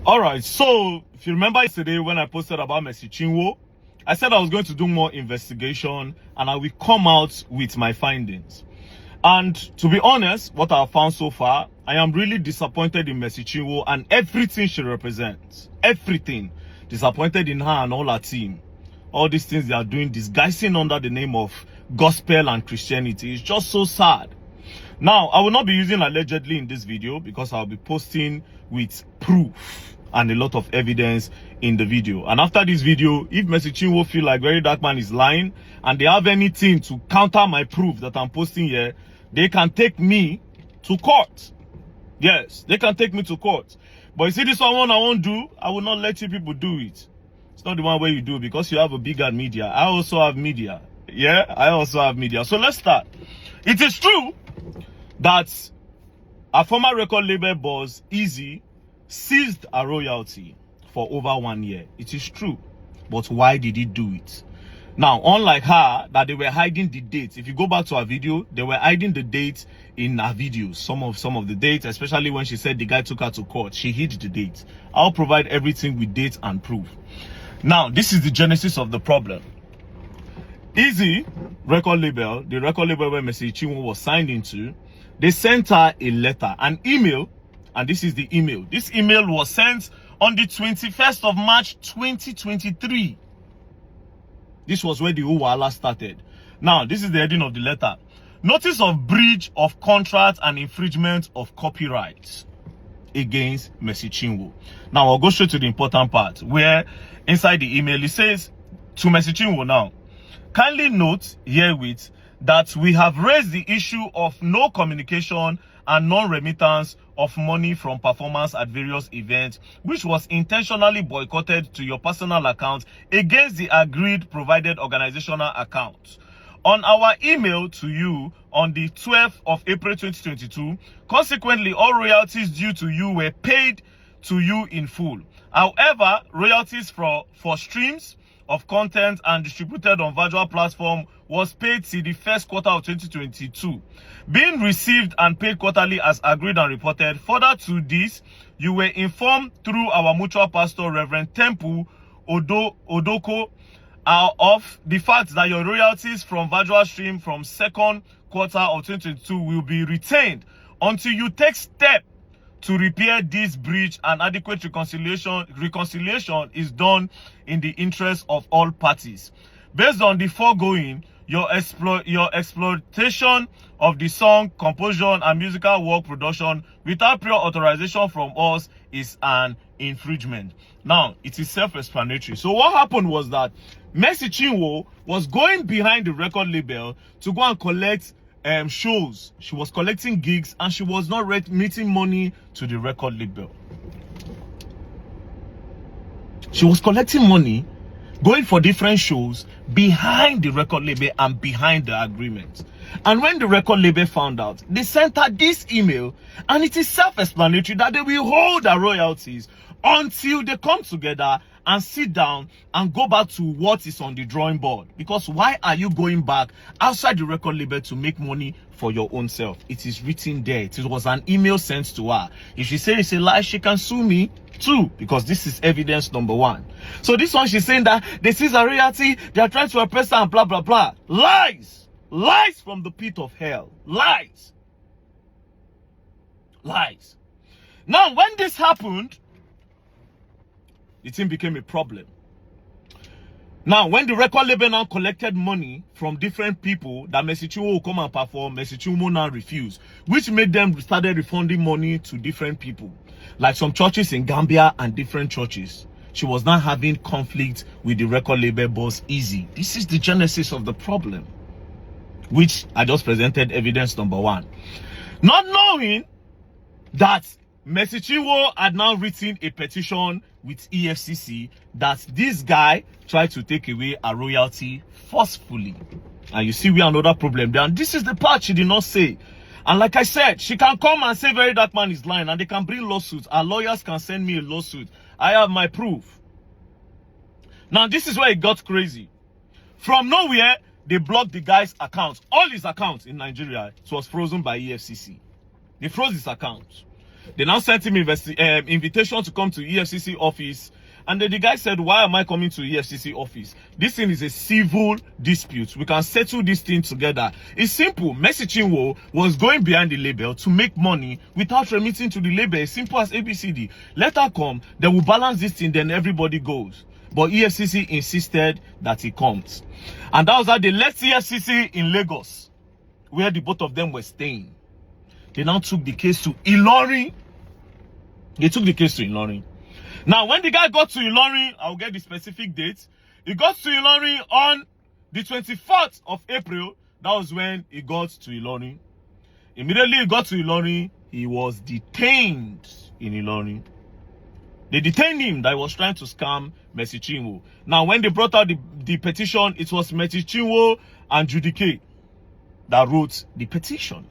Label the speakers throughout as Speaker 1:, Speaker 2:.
Speaker 1: All right, so if you remember yesterday when I posted about Mercy Chinwo, I said I was going to do more investigation and I will come out with my findings. And to be honest, what I have found so far, I am really disappointed in Mercy Chinwo and everything she represents. Everything. Disappointed in her and all her team. All these things they are doing, disguising under the name of gospel and Christianity. It's just so sad. Now, I will not be using allegedly in this video because I'll be posting with proof and a lot of evidence in the video. And after this video, if Mercy Chinwo feel like Very Dark Man is lying and they have anything to counter my proof that I'm posting here, they can take me to court. Yes, they can take me to court. But you see this one I won't do, I will not let you people do it. It's not the one where you do because you have a bigger media. I also have media. Yeah, I also have media. So let's start. It is true that a former record label boss, Easy, seized a royalty for over 1 year. It is true. But why did he do it? Now, unlike her, that they were hiding the dates. If you go back to her video, they were hiding the dates in her videos. Some of the dates, especially when she said the guy took her to court, she hid the dates. I'll provide everything with dates and proof. Now, this is the genesis of the problem. Easy record label, the record label where Mercy Chinwo was signed into, they sent her a letter, an email, and this is the email. This email was sent on the 21st of March 2023. This was where the whole wahala started. Now, this is the heading of the letter. Notice of breach of contract and infringement of copyright against Mercy Chinwo. Now, I'll go straight to the important part where inside the email it says to Mercy Chinwo now, kindly note herewith that we have raised the issue of no communication and non-remittance of money from performance at various events, which was intentionally boycotted to your personal account against the agreed provided organizational account. On our email to you on the 12th of April 2022, consequently, all royalties due to you were paid to you in full. However, royalties for streams of content and distributed on virtual platform was paid till the first quarter of 2022, being received and paid quarterly as agreed and reported. Further to this, you were informed through our mutual pastor, Reverend Temple Odoko, of the fact that your royalties from virtual stream from second quarter of 2022 will be retained until you take step to repair this breach, and adequate reconciliation is done in the interest of all parties. Based on the foregoing, your exploitation of the song, composition, and musical work production without prior authorization from us is an infringement. Now, it is self-explanatory. So what happened was that Mercy Chinwo was going behind the record label to go and collect shows. She was collecting gigs and she was not remitting money to the record label. She was collecting money, going for different shows behind the record label and behind the agreement. And when the record label found out, they sent her this email, and it is self-explanatory that they will hold her royalties until they come together and sit down and go back to what is on the drawing board. Because why are you going back outside the record label to make money for your own self? It is written there. It was an email sent to her. If she says it's a lie, she can sue me too, because this is evidence number one. So this one, she's saying that they seize a royalty, they are trying to oppress her and blah blah blah. Lies! Lies from the pit of hell. Lies. Lies. Now, when this happened, the thing became a problem. Now, when the record label now collected money from different people that Mercy Chinwo will come and perform, Mercy Chinwo now refused, which made them started refunding money to different people, like some churches in Gambia and different churches. She was not having conflict with the record label boss, Easy. This is the genesis of the problem, which I just presented evidence number one. Not knowing that Mercy Chinwo had now written a petition with EFCC that this guy tried to take away a royalty forcefully. And you see we have another problem there. And this is the part she did not say. And like I said, she can come and say Very Dark Man is lying, and they can bring lawsuits. Our lawyers can send me a lawsuit. I have my proof. Now this is where it got crazy. From nowhere, they blocked the guy's account. All his accounts in Nigeria, it was frozen by EFCC. They froze his account. They now sent him invitation to come to EFCC office. And then the guy said, why am I coming to EFCC office? This thing is a civil dispute. We can settle this thing together. It's simple. Mercy Chinwo was going behind the label to make money without remitting to the label. As simple as ABCD. Let her come. They will balance this thing. Then everybody goes. But EFCC insisted that he comes. And that was how they left EFCC in Lagos, where the both of them were staying. They now took the case to Ilorin. They took the case to Ilorin. Now, when the guy got to Ilorin, I'll get the specific date. He got to Ilorin on the 24th of April. That was when he got to Ilorin. Immediately he got to Ilorin, he was detained in Ilorin. They detained him that he was trying to scam Mercy Chinwo. Now, when they brought out the petition, it was Mercy Chinwo and Judy K that wrote the petition.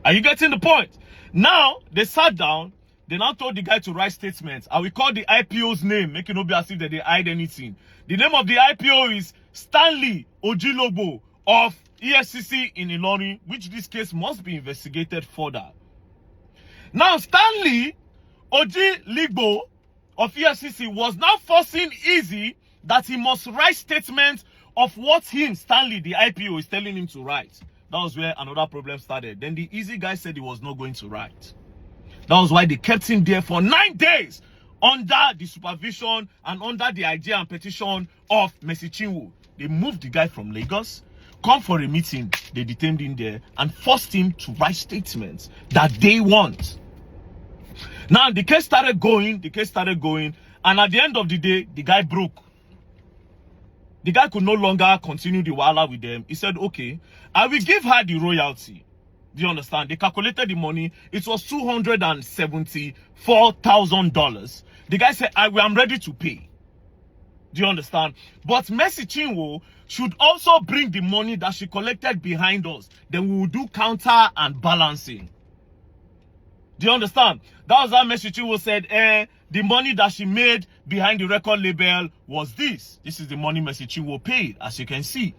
Speaker 1: Are you getting the point? Now, they sat down. They now told the guy to write statements. I will call the IPO's name, make it not be as if they hide anything. The name of the IPO is Stanley Ojilobo of EFCC in Ilorin, which this case must be investigated further. Now, Stanley Ojilobo of EFCC was now forcing Easy that he must write statements of what him, Stanley, the IPO, is telling him to write. That was where another problem started. Then the Easy guy said he was not going to write. That was why they kept him there for 9 days under the supervision and under the idea and petition of Mercy Chinwo. They moved the guy from Lagos, come for a meeting, they detained him there and forced him to write statements that they want. Now, the case started going, and at the end of the day, the guy broke. The guy could no longer continue the wahala with them. He said, okay, I will give her the royalty. Do you understand? They calculated the money. It was $274,000. The guy said, I'm ready to pay. Do you understand? But Mercy Chinwo should also bring the money that she collected behind us. Then we will do counter and balancing. Do you understand? That was how Mercy Chinwo said, the money that she made behind the record label was this. This is the money Mercy Chinwo paid, as you can see.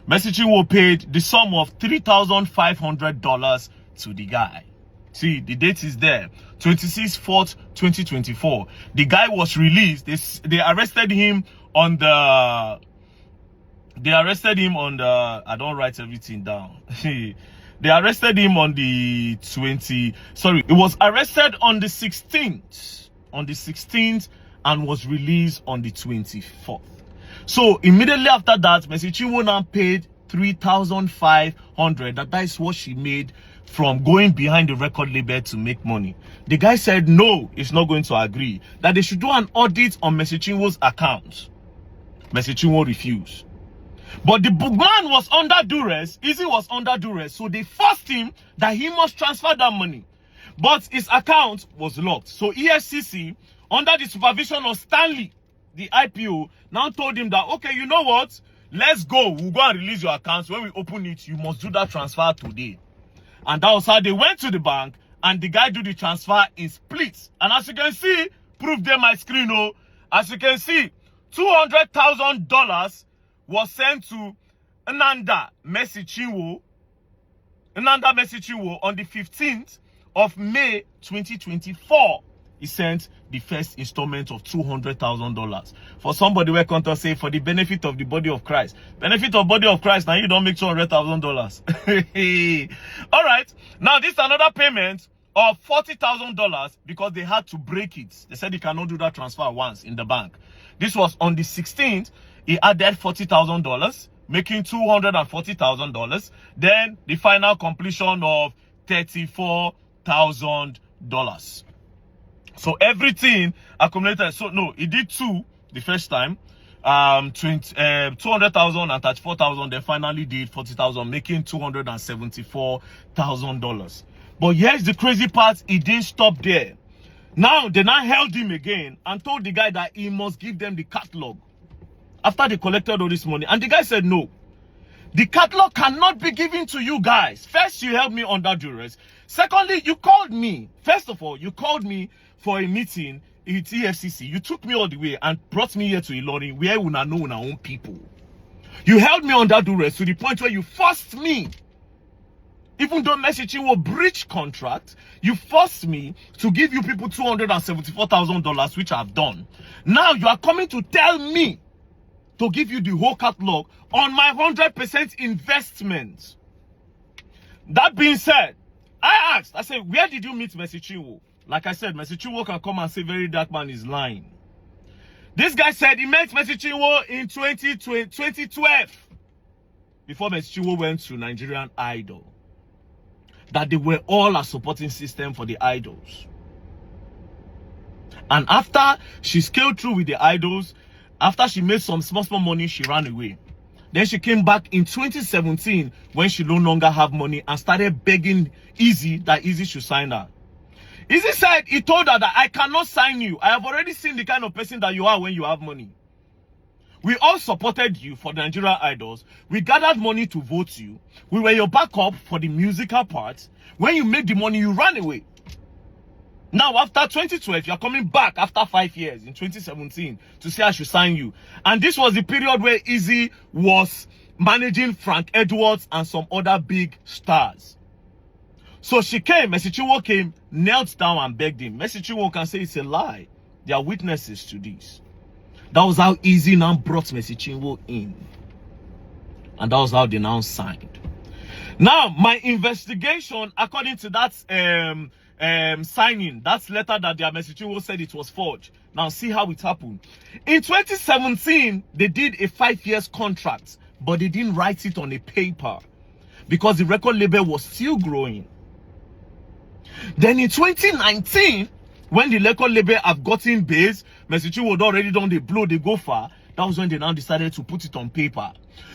Speaker 1: Mercy Chinwo paid the sum of $3,500 to the guy. See, the date is there. 26/4/2024. The guy was released. They arrested him on the... I don't write everything down. They arrested him on the 20... Sorry, he was arrested on the 16th. On the 16th and was released on the 24th. So immediately after that, Mercy Chinwo now paid $3,500. That is what she made from going behind the record label to make money. The guy said no, he's not going to agree. That they should do an audit on Mercy Chinwo's account. Mercy Chinwo refused. But the man was under duress. Easy was under duress. So they forced him that he must transfer that money. But his account was locked. So EFCC, under the supervision of Stanley, the IPO, now told him that, okay, you know what? Let's go. We'll go and release your account. When we open it, you must do that transfer today. And that was how they went to the bank and the guy do the transfer in splits. And as you can see, proof there my screen, oh. As you can see, $200,000 was sent to Nanda Mercy Chinwo on the 15th of May 2024. He sent the first installment of $200,000. For somebody where contact say for the benefit of the body of Christ. Benefit of body of Christ, now you don't make $200,000. All right. Now this is another payment of $40,000 because they had to break it. They said they cannot do that transfer once in the bank. This was on the 16th. He added $40,000, making $240,000. Then the final completion of $34,000. So everything accumulated. So no, he did two the first time, 200,000 and 34,000. They finally did 40,000, making $274,000. But here's the crazy part: he didn't stop there. Now they now held him again and told the guy that he must give them the catalog after they collected all this money. And the guy said no. The catalog cannot be given to you guys. First, you held me under duress. Secondly, you called me. First of all, you called me for a meeting at EFCC. You took me all the way and brought me here to Ilorin, where we know our own people. You held me under duress to the point where you forced me Even though Mercy Chinwo breached contract, you forced me to give you people $274,000, which I've done. Now you are coming to tell me to give you the whole catalog on my 100% investment. That being said, I asked, I said, where did you meet Mercy Chinwo? Like I said, Mercy Chinwo can come and say Very Dark Man is lying. This guy said he met Mercy Chinwo in 2012 before Mercy Chinwo went to Nigerian Idol. That they were all a supporting system for the idols. And after she scaled through with the idols, after she made some small money, she ran away. Then she came back in 2017 when she no longer have money and started begging Easy that Easy should sign her. Easy said he told her that I cannot sign you. I have already seen the kind of person that you are when you have money. We all supported you for the Nigerian Idols. We gathered money to vote you. We were your backup for the musical part. When you made the money, you ran away. Now, after 2012, you're coming back after 5 years in 2017 to say I should sign you. And this was the period where Easy was managing Frank Edwards and some other big stars. So she came, Mercy Chinwo came, knelt down and begged him. Mercy Chinwo can say it's a lie. There are witnesses to this. That was how Easy now brought Mercy Chinwo in. And that was how they now signed. Now, my investigation, according to that signing, that letter that their Mercy Chinwo said it was forged. Now, see how it happened. In 2017, they did a 5 years contract, but they didn't write it on a paper because the record label was still growing. Then in 2019, when the record label have gotten base, Mercy Chinwo had already done the blow, they go far. That was when they now decided to put it on paper.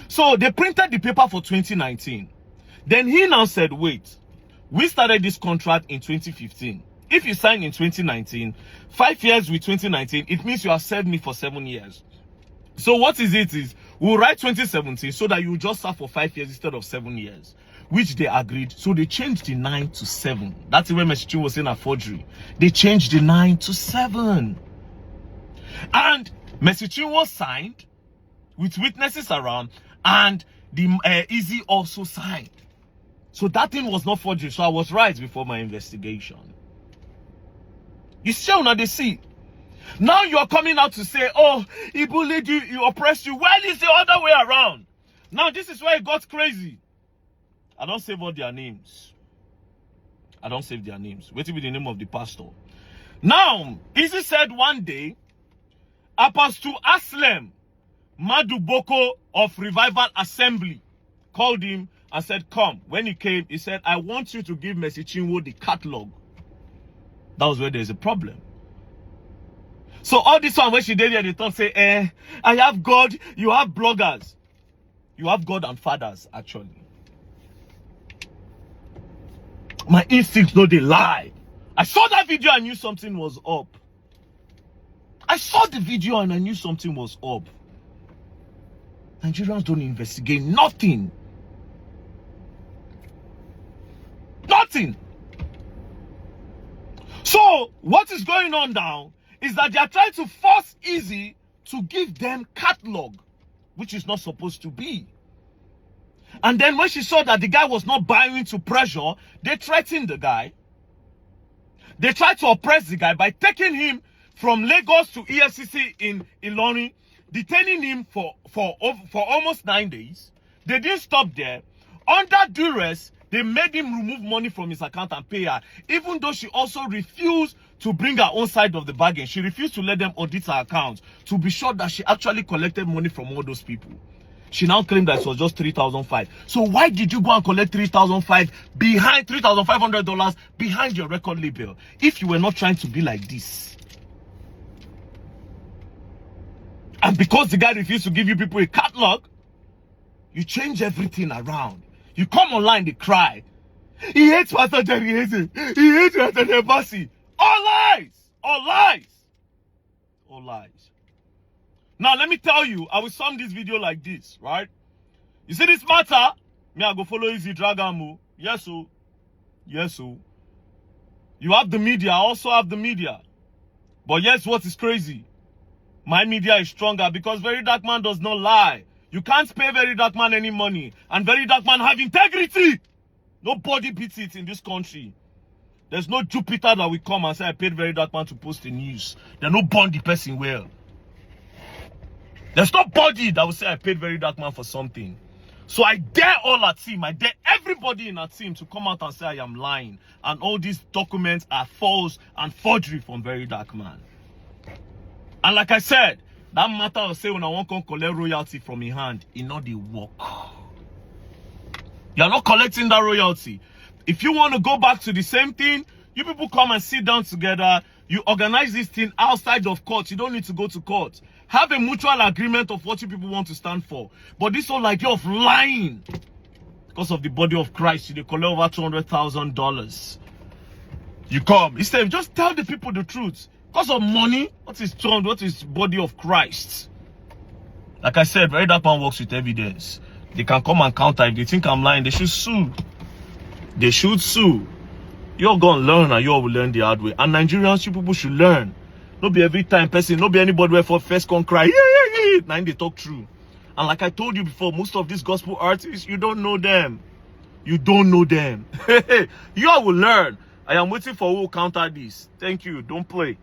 Speaker 1: So they printed the paper for 2019. Then he now said, wait, we started this contract in 2015. If you sign in 2019, 5 years with 2019, it means you have served me for 7 years. So what is it is, we'll write 2017 so that you just serve for 5 years instead of 7 years. Which they agreed. So they changed the 9 to 7. That's where Mercy Chinwo was saying a forgery. They changed the 9 to 7. And Mercy Chinwo signed with witnesses around, and the Easy also signed. So that thing was not forgery. So I was right before my investigation. You still not the see. Now you are coming out to say, oh, he bullied you, he oppressed you. Well, it's the other way around. Now this is where it got crazy. I don't save all their names. I don't save their names. Wait till be the name of the pastor. Now, Easy said one day, Apostle Aslem Maduboko of Revival Assembly called him and said, come. When he came, he said, I want you to give Mercy Chinwo the catalog. That was where there's a problem. So all this one, when she did here, they thought, say, I have God, you have bloggers. You have God and fathers, actually. My instincts know they lie. I saw that video and knew something was up. I saw the video and I knew something was up. Nigerians don't investigate nothing. Nothing. So, what is going on now is that they are trying to force Easy to give them catalog, which is not supposed to be. And then when she saw that the guy was not buying to pressure, they threatened the guy. They tried to oppress the guy by taking him from Lagos to EFCC in Ilorin, detaining him for almost 9 days. They didn't stop there. Under duress, they made him remove money from his account and pay her, even though she also refused to bring her own side of the bargain. She refused to let them audit her account to be sure that she actually collected money from all those people. She now claimed that it was just $3,500. So why did you go and collect $3,500 behind $3,500 behind your record label if you were not trying to be like this? And because the guy refused to give you people a catalog, you change everything around. You come online, they cry. He hates Pastor Jerry. He hates Pastor Jerry. All lies. All lies. All lies. Now, let me tell you, I will sum this video like this, right? You see this matter? Me, I go follow Easy Dragamu. Yes, so. Yes, so. You have the media. I also have the media. But yes, what is crazy? My media is stronger because Very Dark Man does not lie. You can't pay Very Dark Man any money. And Very Dark Man have integrity. Nobody beats it in this country. There's no Jupiter that will come and say, I paid very dark man to post the news. They no burn the person well. There's nobody that will say, I paid very dark man for something. So I dare all our team, I dare everybody in our team to come out and say I am lying. And all these documents are false and forgery from very dark man. And like I said, that matter of say when I want to collect royalty from your hand, it not the work. You're not collecting that royalty. If you want to go back to the same thing, you people come and sit down together. You organize this thing outside of court. You don't need to go to court. Have a mutual agreement of what you people want to stand for. But this whole idea of lying, because of the body of Christ, you collect over $200,000. You come. Instead, just tell the people the truth. Because of money, what is body of Christ? Like I said, very dark man works with evidence. They can come and counter. If they think I'm lying, they should sue. They should sue. You're gonna learn and you all will learn the hard way. And Nigerians, you people should learn. Not be every time person, not be anybody where for first can cry. Yeah. Now they talk true. And like I told you before, most of these gospel artists, you don't know them. You don't know them. You all will learn. I am waiting for who will counter this. Thank you. Don't play.